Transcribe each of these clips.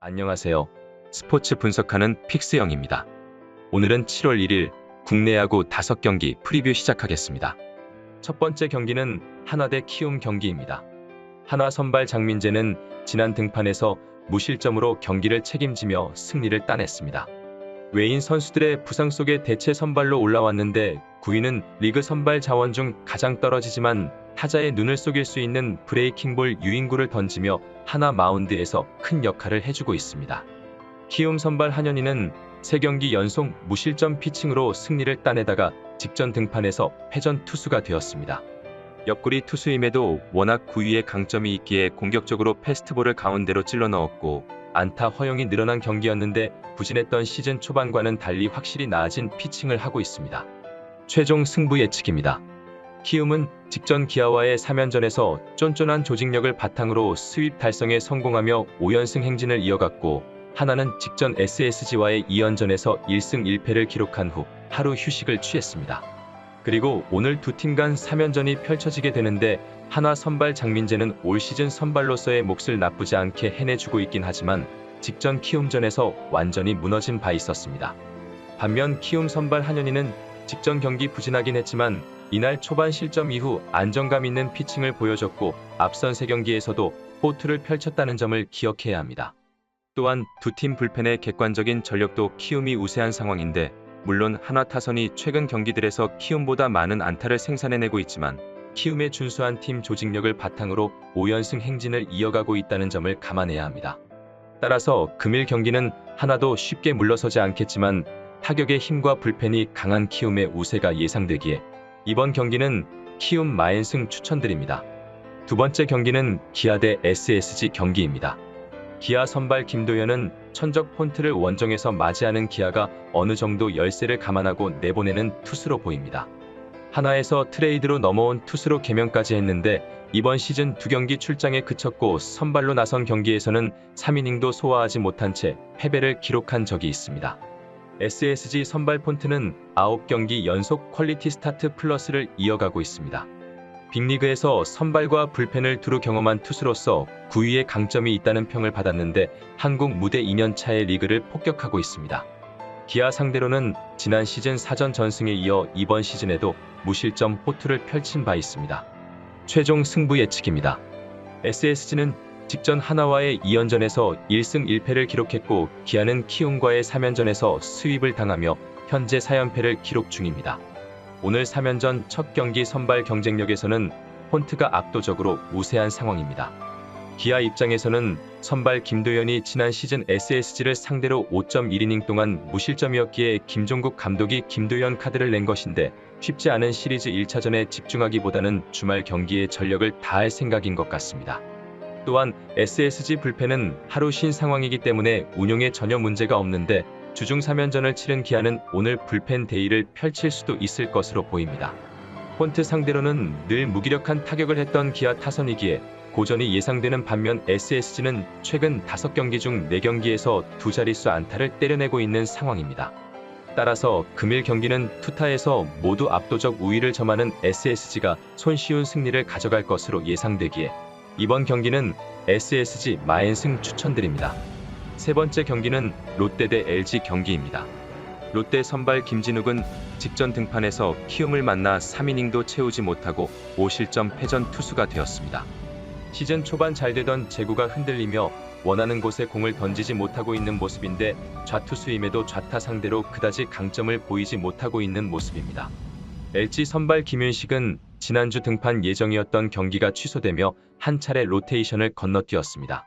안녕하세요. 스포츠 분석하는 픽스영입니다. 오늘은 7월 1일 국내 야구 5경기 프리뷰 시작하겠습니다. 첫 번째 경기는 하나 대 키움 경기입니다. 하나 선발 장민재는 지난 등판에서 무실점으로 경기를 책임지며 승리를 따냈습니다. 외인 선수들의 부상 속에 대체 선발로 올라왔는데 9위는 리그 선발 자원 중 가장 떨어지지만 타자의 눈을 속일 수 있는 브레이킹볼 유인구를 던지며 하나 마운드에서 큰 역할을 해주고 있습니다. 키움 선발 한현희는 3경기 연속 무실점 피칭으로 승리를 따내다가 직전 등판에서 패전 투수가 되었습니다. 옆구리 투수임에도 워낙 9위에 강점이 있기에 공격적으로 패스트볼을 가운데로 찔러 넣었고 안타 허용이 늘어난 경기였는데 부진했던 시즌 초반과는 달리 확실히 나아진 피칭을 하고 있습니다. 최종 승부 예측입니다. 키움은 직전 기아와의 3연전에서 쫀쫀한 조직력을 바탕으로 스윕 달성에 성공하며 5연승 행진을 이어갔고 하나는 직전 SSG와의 2연전에서 1승 1패를 기록한 후 하루 휴식을 취했습니다. 그리고 오늘 두 팀 간 3연전이 펼쳐지게 되는데 하나 선발 장민재는 올 시즌 선발로서의 몫을 나쁘지 않게 해내주고 있긴 하지만 직전 키움전에서 완전히 무너진 바 있었습니다. 반면 키움 선발 한현희는 직전 경기 부진하긴 했지만 이날 초반 실점 이후 안정감 있는 피칭을 보여줬고 앞선 3경기에서도 호투를 펼쳤다는 점을 기억해야 합니다. 또한 두 팀 불펜의 객관적인 전력도 키움이 우세한 상황인데 물론 하나 타선이 최근 경기들에서 키움보다 많은 안타를 생산해내고 있지만 키움의 준수한 팀 조직력을 바탕으로 5연승 행진을 이어가고 있다는 점을 감안해야 합니다. 따라서 금일 경기는 하나도 쉽게 물러서지 않겠지만 타격의 힘과 불펜이 강한 키움의 우세가 예상되기에 이번 경기는 키움 마인승 추천드립니다. 두 번째 경기는 기아 대 SSG 경기입니다. 기아 선발 김도현은 천적 폰트를 원정에서 맞이하는 기아가 어느 정도 열세를 감안하고 내보내는 투수로 보입니다. 하나에서 트레이드로 넘어온 투수로 개명까지 했는데 이번 시즌 2경기 출장에 그쳤고 선발로 나선 경기에서는 3이닝도 소화하지 못한 채 패배를 기록한 적이 있습니다. SSG 선발 폰트는 9경기 연속 퀄리티 스타트 플러스를 이어가고 있습니다. 빅리그에서 선발과 불펜을 두루 경험한 투수로서 9위의 강점이 있다는 평을 받았는데 한국 무대 2년차의 리그를 폭격하고 있습니다. 기아 상대로는 지난 시즌 4전 전승에 이어 이번 시즌에도 무실점 호투를 펼친 바 있습니다. 최종 승부 예측입니다. SSG는 직전 하나와의 2연전에서 1승 1패를 기록했고 기아는 키움과의 3연전에서 스윕을 당하며 현재 4연패를 기록 중입니다. 오늘 3연전 첫 경기 선발 경쟁력에서는 폰트가 압도적으로 우세한 상황입니다. 기아 입장에서는 선발 김도현이 지난 시즌 SSG를 상대로 5.1이닝 동안 무실점이었기에 김종국 감독이 김도현 카드를 낸 것인데 쉽지 않은 시리즈 1차전에 집중하기보다는 주말 경기에 전력을 다할 생각인 것 같습니다. 또한 SSG 불펜은 하루 쉰 상황이기 때문에 운용에 전혀 문제가 없는데 주중 3연전을 치른 기아는 오늘 불펜 데이를 펼칠 수도 있을 것으로 보입니다. 폰트 상대로는 늘 무기력한 타격을 했던 기아 타선이기에 고전이 예상되는 반면 SSG는 최근 5경기 중 4경기에서 두 자릿수 안타를 때려내고 있는 상황입니다. 따라서 금일 경기는 투타에서 모두 압도적 우위를 점하는 SSG가 손쉬운 승리를 가져갈 것으로 예상되기에 이번 경기는 SSG 마인승 추천드립니다. 세 번째 경기는 롯데 대 LG 경기입니다. 롯데 선발 김진욱은 직전 등판에서 키움을 만나 3이닝도 채우지 못하고 5실점 패전 투수가 되었습니다. 시즌 초반 잘 되던 제구가 흔들리며 원하는 곳에 공을 던지지 못하고 있는 모습인데 좌투수임에도 좌타 상대로 그다지 강점을 보이지 못하고 있는 모습입니다. LG 선발 김윤식은 지난주 등판 예정이었던 경기가 취소되며 한 차례 로테이션을 건너뛰었습니다.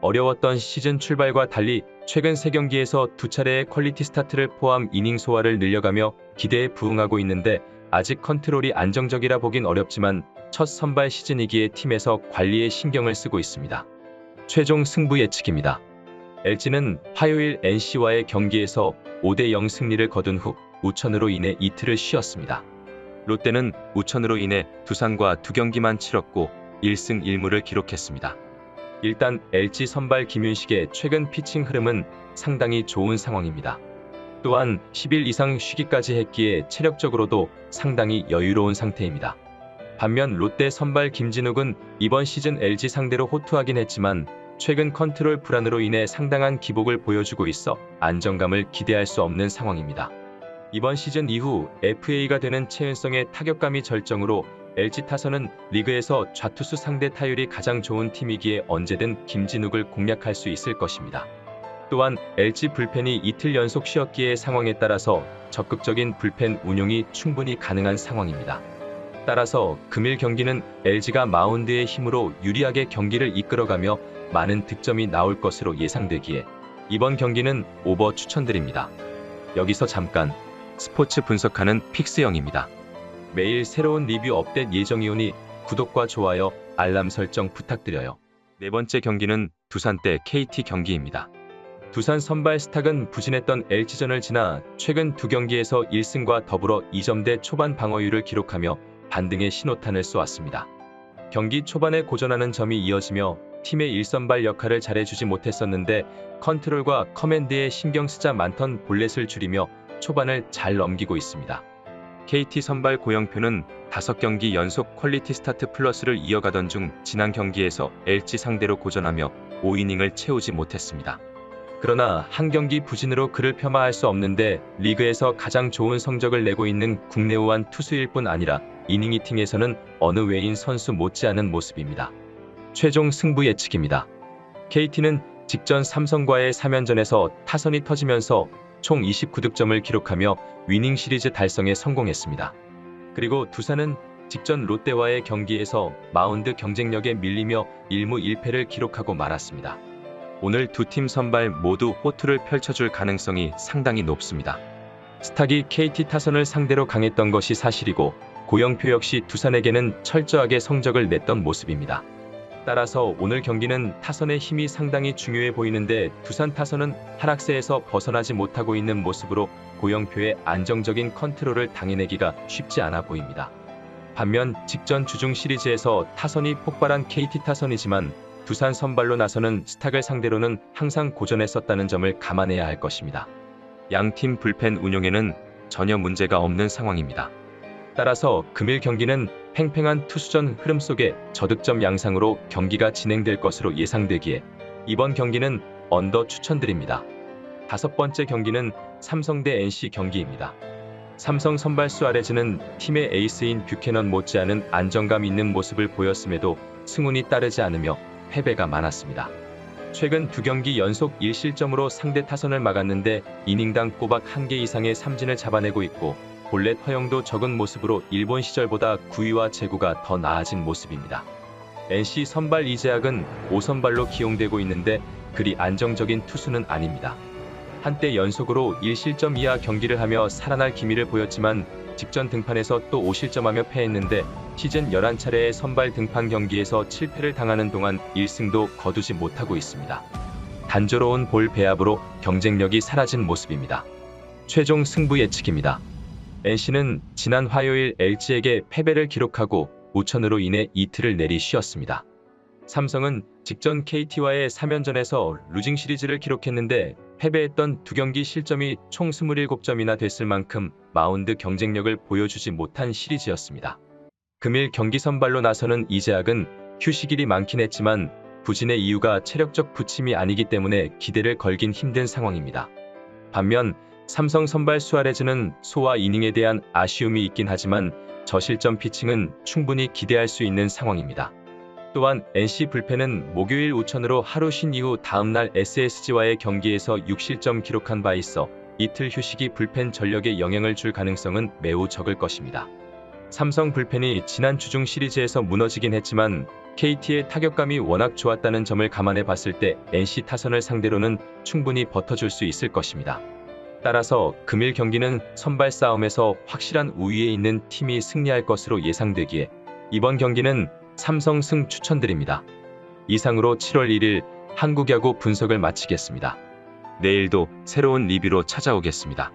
어려웠던 시즌 출발과 달리 최근 3경기에서 2차례의 퀄리티 스타트를 포함 이닝 소화를 늘려가며 기대에 부응하고 있는데 아직 컨트롤이 안정적이라 보긴 어렵지만 첫 선발 시즌이기에 팀에서 관리에 신경을 쓰고 있습니다. 최종 승부 예측입니다. LG는 화요일 NC와의 경기에서 5대0 승리를 거둔 후 우천으로 인해 이틀을 쉬었습니다. 롯데는 우천으로 인해 두산과 2경기만 치렀고 1승 1무를 기록했습니다. 일단 LG 선발 김윤식의 최근 피칭 흐름은 상당히 좋은 상황입니다. 또한 10일 이상 쉬기까지 했기에 체력적으로도 상당히 여유로운 상태입니다. 반면 롯데 선발 김진욱은 이번 시즌 LG 상대로 호투하긴 했지만 최근 컨트롤 불안으로 인해 상당한 기복을 보여주고 있어 안정감을 기대할 수 없는 상황입니다. 이번 시즌 이후 FA가 되는 최은성의 타격감이 절정으로 LG 타선은 리그에서 좌투수 상대 타율이 가장 좋은 팀이기에 언제든 김진욱을 공략할 수 있을 것입니다. 또한 LG 불펜이 이틀 연속 쉬었기에 상황에 따라서 적극적인 불펜 운용이 충분히 가능한 상황입니다. 따라서 금일 경기는 LG가 마운드의 힘으로 유리하게 경기를 이끌어가며 많은 득점이 나올 것으로 예상되기에 이번 경기는 오버 추천드립니다. 여기서 잠깐 스포츠 분석하는 픽스영입니다. 매일 새로운 리뷰 업데이트 예정이오니 구독과 좋아요, 알람 설정 부탁드려요. 네 번째 경기는 두산 대 KT 경기입니다. 두산 선발 스탁은 부진했던 LG전을 지나 최근 두 경기에서 1승과 더불어 2점대 초반 방어율을 기록하며 반등의 신호탄을 쏘았습니다. 경기 초반에 고전하는 점이 이어지며 팀의 1선발 역할을 잘해주지 못했었는데 컨트롤과 커맨드에 신경 쓰자 많던 볼넷을 줄이며 초반을 잘 넘기고 있습니다. KT 선발 고영표는 5경기 연속 퀄리티 스타트 플러스를 이어가던 중 지난 경기에서 LG 상대로 고전하며 5이닝을 채우지 못했습니다. 그러나 한 경기 부진으로 그를 폄하할 수 없는데 리그에서 가장 좋은 성적을 내고 있는 국내 우한 투수일 뿐 아니라 이닝 히팅에서는 어느 외인 선수 못지않은 모습입니다. 최종 승부 예측입니다. KT는 직전 삼성과의 3연전에서 타선이 터지면서 총 29득점을 기록하며 위닝 시리즈 달성에 성공했습니다. 그리고 두산은 직전 롯데와의 경기에서 마운드 경쟁력에 밀리며 1무 1패를 기록하고 말았습니다. 오늘 두 팀 선발 모두 호투를 펼쳐줄 가능성이 상당히 높습니다. 스탁이 KT 타선을 상대로 강했던 것이 사실이고 고영표 역시 두산에게는 철저하게 성적을 냈던 모습입니다. 따라서 오늘 경기는 타선의 힘이 상당히 중요해 보이는데 두산 타선은 하락세에서 벗어나지 못하고 있는 모습으로 고영표의 안정적인 컨트롤을 당해내기가 쉽지 않아 보입니다. 반면 직전 주중 시리즈에서 타선이 폭발한 KT 타선이지만 두산 선발로 나서는 스탁을 상대로는 항상 고전했었다는 점을 감안해야 할 것입니다. 양팀 불펜 운용에는 전혀 문제가 없는 상황입니다. 따라서 금일 경기는 팽팽한 투수전 흐름 속에 저득점 양상으로 경기가 진행될 것으로 예상되기에 이번 경기는 언더 추천드립니다. 다섯 번째 경기는 삼성 대 NC 경기입니다. 삼성 선발 수아레즈는 팀의 에이스인 뷰캐넌 못지않은 안정감 있는 모습을 보였음에도 승운이 따르지 않으며 패배가 많았습니다. 최근 두 경기 연속 1실점으로 상대 타선을 막았는데 이닝당 꼬박 1개 이상의 삼진을 잡아내고 있고 볼넷 허용도 적은 모습으로 일본 시절보다 구위와 제구가 더 나아진 모습입니다. NC 선발 이재학은 5선발로 기용되고 있는데 그리 안정적인 투수는 아닙니다. 한때 연속으로 1실점 이하 경기를 하며 살아날 기미를 보였지만 직전 등판에서 또 5실점하며 패했는데 시즌 11차례의 선발 등판 경기에서 7패를 당하는 동안 1승도 거두지 못하고 있습니다. 단조로운 볼 배합으로 경쟁력이 사라진 모습입니다. 최종 승부 예측입니다. NC는 지난 화요일 LG에게 패배를 기록하고 우천으로 인해 이틀을 내리 쉬었습니다. 삼성은 직전 KT와의 3연전에서 루징 시리즈를 기록했는데 패배했던 두 경기 실점이 총 27점이나 됐을 만큼 마운드 경쟁력을 보여주지 못한 시리즈였습니다. 금일 경기 선발로 나서는 이재학은 휴식일이 많긴 했지만 부진의 이유가 체력적 부침이 아니기 때문에 기대를 걸긴 힘든 상황입니다. 반면 삼성 선발 수아레즈는 소화 이닝에 대한 아쉬움이 있긴 하지만 저실점 피칭은 충분히 기대할 수 있는 상황입니다. 또한 NC 불펜은 목요일 우천으로 하루 쉰 이후 다음날 SSG와의 경기에서 6실점 기록한 바 있어 이틀 휴식이 불펜 전력에 영향을 줄 가능성은 매우 적을 것입니다. 삼성 불펜이 지난 주중 시리즈에서 무너지긴 했지만 KT의 타격감이 워낙 좋았다는 점을 감안해 봤을 때 NC 타선을 상대로는 충분히 버텨줄 수 있을 것입니다. 따라서 금일 경기는 선발 싸움에서 확실한 우위에 있는 팀이 승리할 것으로 예상되기에 이번 경기는 삼성 승 추천드립니다. 이상으로 7월 1일 한국야구 분석을 마치겠습니다. 내일도 새로운 리뷰로 찾아오겠습니다.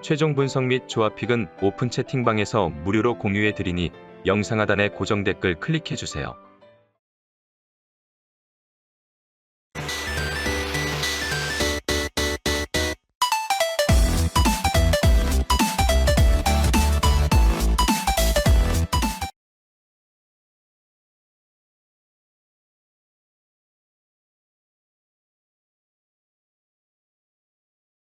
최종 분석 및 조합픽은 오픈 채팅방에서 무료로 공유해 드리니 영상 하단의 고정 댓글 클릭해 주세요.